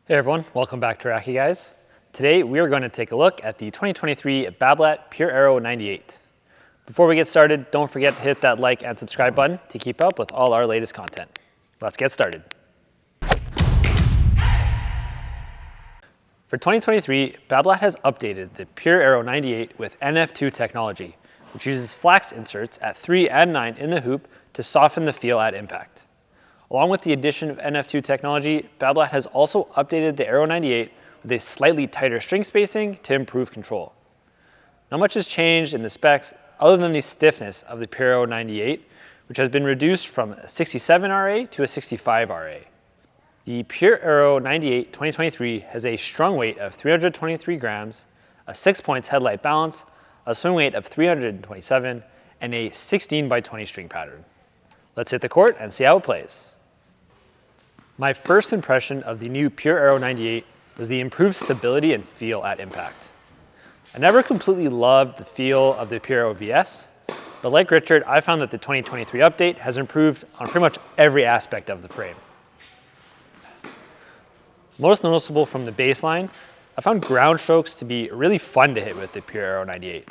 Hey everyone, welcome back to RacquetGuys. Today we are going to take a look at the 2023 Babolat Pure Aero 98. Before we get started, don't forget to hit that like and subscribe button to keep up with all our latest content. Let's get started. For 2023, Babolat has updated the Pure Aero 98 with NF2 technology, which uses flax inserts at 3 and 9 in the hoop to soften the feel at impact. Along with the addition of NF2 technology, Babolat has also updated the Aero 98 with a slightly tighter string spacing to improve control. Not much has changed in the specs other than the stiffness of the Pure Aero 98, which has been reduced from a 67 RA to a 65 RA. The Pure Aero 98 2023 has a strung weight of 323 grams, a 6 points headlight balance, a swing weight of 327, and a 16 by 20 string pattern. Let's hit the court and see how it plays. My first impression of the new Pure Aero 98 was the improved stability and feel at impact. I never completely loved the feel of the Pure Aero VS, but like Richard, I found that the 2023 update has improved on pretty much every aspect of the frame. Most noticeable from the baseline, I found ground strokes to be really fun to hit with the Pure Aero 98.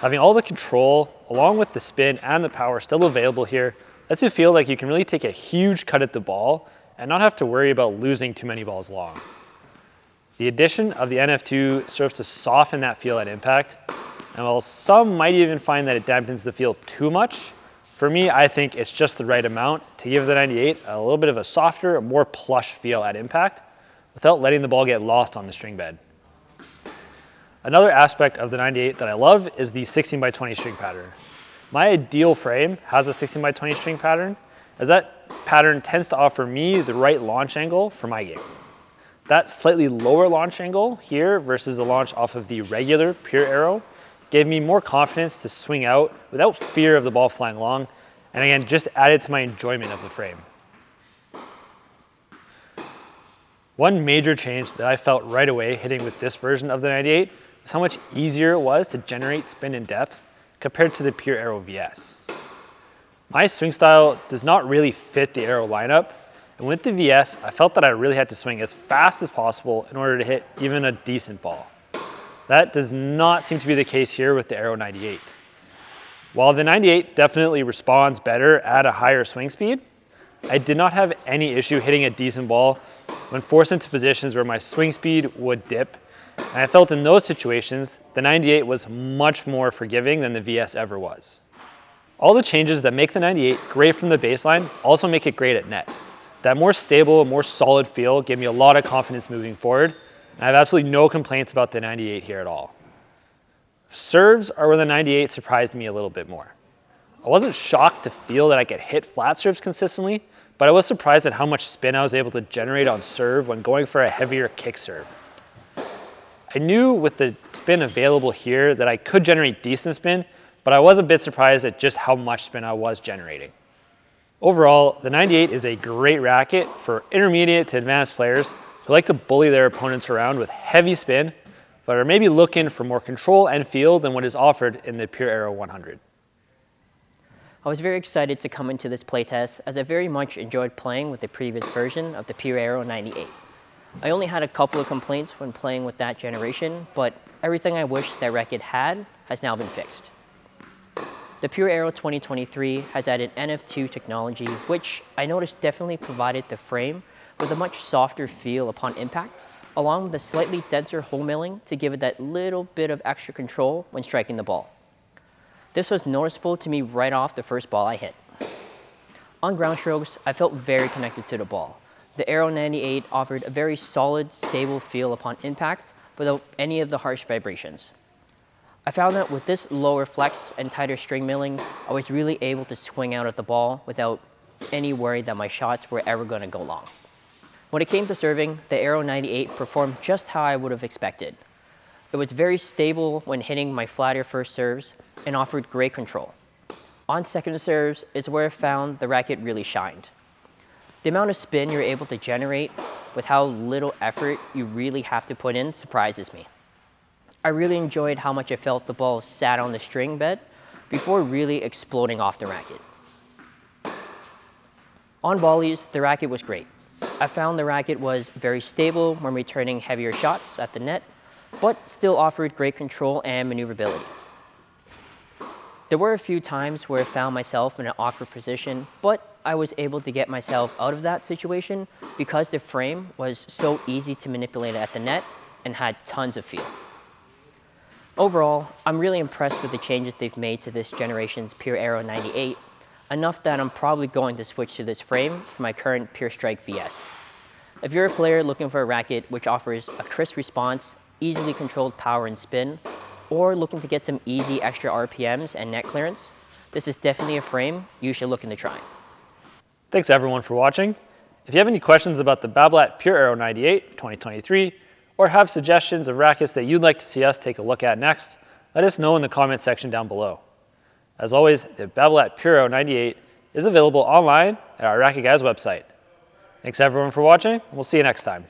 Having all the control, along with the spin and the power still available here, lets you feel like you can really take a huge cut at the ball and not have to worry about losing too many balls long. The addition of the NF2 serves to soften that feel at impact, and while some might even find that it dampens the feel too much, for me, I think it's just the right amount to give the 98 a little bit of a softer, more plush feel at impact without letting the ball get lost on the string bed. Another aspect of the 98 that I love is the 16 by 20 string pattern. My ideal frame has a 16 by 20 string pattern, as that pattern tends to offer me the right launch angle for my game. That slightly lower launch angle here versus the launch off of the regular Pure Aero gave me more confidence to swing out without fear of the ball flying long, and again, just added to my enjoyment of the frame. One major change that I felt right away hitting with this version of the 98 was how much easier it was to generate spin and depth compared to the Pure Aero VS. My swing style does not really fit the Aero lineup, and with the VS, I felt that I really had to swing as fast as possible in order to hit even a decent ball. That does not seem to be the case here with the Aero 98. While the 98 definitely responds better at a higher swing speed, I did not have any issue hitting a decent ball when forced into positions where my swing speed would dip, and I felt in those situations, the 98 was much more forgiving than the VS ever was. All the changes that make the 98 great from the baseline also make it great at net. That more stable, more solid feel gave me a lot of confidence moving forward, and I have absolutely no complaints about the 98 here at all. Serves are where the 98 surprised me a little bit more. I wasn't shocked to feel that I could hit flat serves consistently, but I was surprised at how much spin I was able to generate on serve when going for a heavier kick serve. I knew with the spin available here that I could generate decent spin, but I was a bit surprised at just how much spin I was generating. Overall, the 98 is a great racket for intermediate to advanced players who like to bully their opponents around with heavy spin, but are maybe looking for more control and feel than what is offered in the Pure Aero 100. I was very excited to come into this playtest as I very much enjoyed playing with the previous version of the Pure Aero 98. I only had a couple of complaints when playing with that generation, but everything I wish that Racquet had has now been fixed. The Pure Aero 2023 has added NF2 technology, which I noticed definitely provided the frame with a much softer feel upon impact, along with a slightly denser hole milling to give it that little bit of extra control when striking the ball. This was noticeable to me right off the first ball I hit. On ground strokes, I felt very connected to the ball. The Aero 98 offered a very solid, stable feel upon impact without any of the harsh vibrations. I found that with this lower flex and tighter string milling, I was really able to swing out at the ball without any worry that my shots were ever going to go long. When it came to serving, the Aero 98 performed just how I would have expected. It was very stable when hitting my flatter first serves and offered great control. On second serves is where I found the racket really shined. The amount of spin you're able to generate with how little effort you really have to put in surprises me. I really enjoyed how much I felt the ball sat on the string bed before really exploding off the racket. On volleys, the racket was great. I found the racket was very stable when returning heavier shots at the net, but still offered great control and maneuverability. There were a few times where I found myself in an awkward position, but I was able to get myself out of that situation because the frame was so easy to manipulate at the net and had tons of feel. Overall, I'm really impressed with the changes they've made to this generation's Pure Aero 98, enough that I'm probably going to switch to this frame for my current Pure Strike VS. If you're a player looking for a racket which offers a crisp response, easily controlled power and spin, or looking to get some easy extra RPMs and net clearance, this is definitely a frame you should look into trying. Thanks everyone for watching. If you have any questions about the Babolat Pure Aero 98 2023, or have suggestions of rackets that you'd like to see us take a look at next, let us know in the comment section down below. As always, the Babolat Pure Aero 98 is available online at our RacquetGuys website. Thanks everyone for watching, and we'll see you next time.